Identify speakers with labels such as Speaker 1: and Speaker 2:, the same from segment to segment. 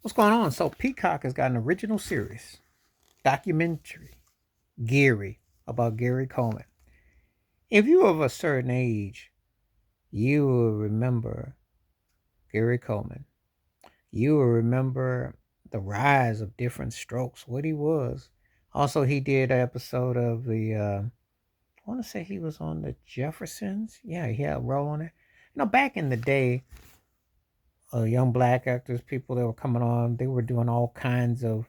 Speaker 1: What's going on? So Peacock has got an original series, documentary, Gary, about Gary Coleman. If you of a certain age, you will remember Gary Coleman. You will remember the rise of different strokes, what he was. Also, he did an episode of I want to say he was on the Jeffersons. Yeah, he had a role on it. Back in the day, young black actors, people that were coming on, they were doing all kinds of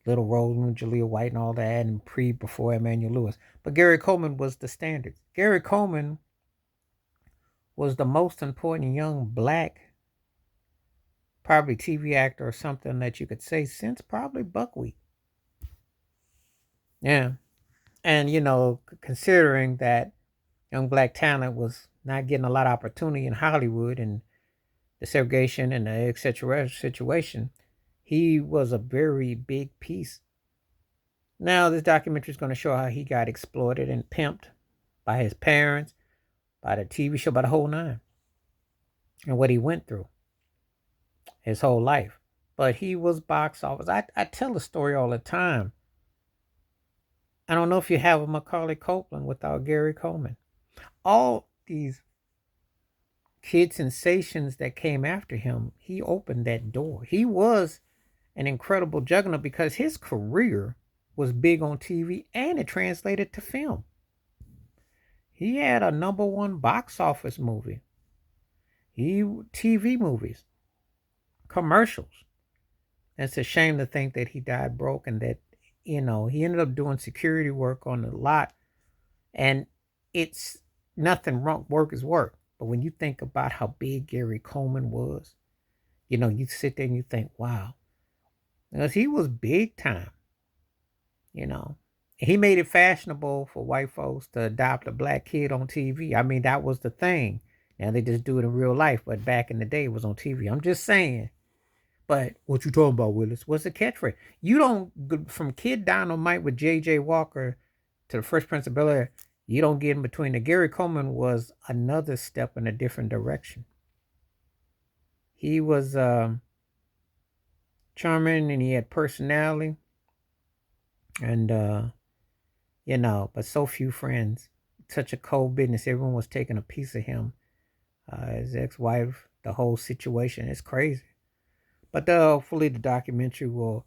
Speaker 1: little roles with Jaleel White and all that, and before Emmanuel Lewis. But Gary Coleman was the standard. Gary Coleman was the most important young black, probably TV actor or something that you could say since probably Buckwheat. Yeah. And, considering that young black talent was not getting a lot of opportunity in Hollywood and the segregation and the etc. situation, he was a very big piece. Now, this documentary is going to show how he got exploited and pimped by his parents, by the TV show, by the whole nine, and what he went through his whole life. But he was box office. I tell the story all the time. I don't know if you have a Macaulay Culkin without Gary Coleman. All these kid sensations that came after him, he opened that door. He was an incredible juggernaut because his career was big on TV and it translated to film. He had a number one box office movie. TV movies, commercials. It's a shame to think that he died broke and that, he ended up doing security work on a lot. And it's nothing wrong. Work is work. But when you think about how big Gary Coleman was, you sit there and you think, wow, because he was big time, you know. He made it fashionable for white folks to adopt a black kid on TV. I mean, that was the thing. Now they just do it in real life, but back in the day it was on TV. I'm just saying. But what you talking about, Willis? What's the catchphrase? You don't from Kid Dynamite with J.J. Walker to the Fresh Prince of Bel Air. You don't get in between. The Gary Coleman was another step in a different direction. He was charming and he had personality, and but so few friends. Such a cold business. Everyone was taking a piece of him. His ex-wife, the whole situation is crazy. But hopefully the documentary will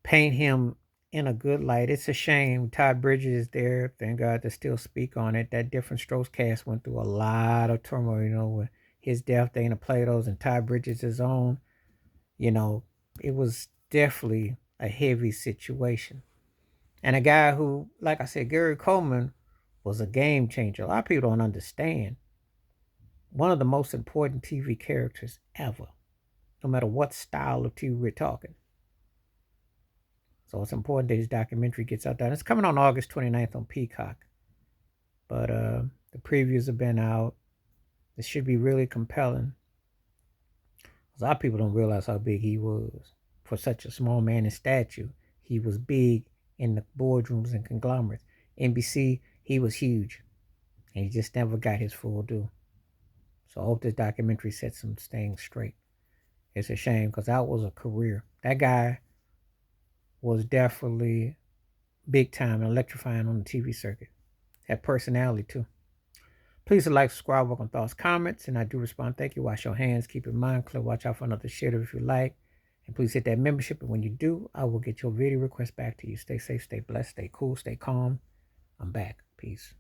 Speaker 1: paint him in a good light. It's a shame Todd Bridges is there. Thank God to still speak on it. That Different Strokes cast went through a lot of turmoil, with his death, Dana Plato's, and Todd Bridges' own. It was definitely a heavy situation. And a guy who, like I said, Gary Coleman was a game changer. A lot of people don't understand. One of the most important TV characters ever, no matter what style of TV we're talking. So it's important that his documentary gets out there. It's coming on August 29th on Peacock. But the previews have been out. It should be really compelling. A lot of people don't realize how big he was. For such a small man in stature, he was big in the boardrooms and conglomerates. NBC, he was huge. And he just never got his full due. So I hope this documentary sets some things straight. It's a shame because that was a career. That guy was definitely big time and electrifying on the TV circuit. Had personality too. Please like, subscribe, welcome thoughts, comments, and I do respond. Thank you. Wash your hands. Keep your mind clear. Watch out for another shitter if you like. And please hit that membership. And when you do, I will get your video request back to you. Stay safe, stay blessed, stay cool, stay calm. I'm back. Peace.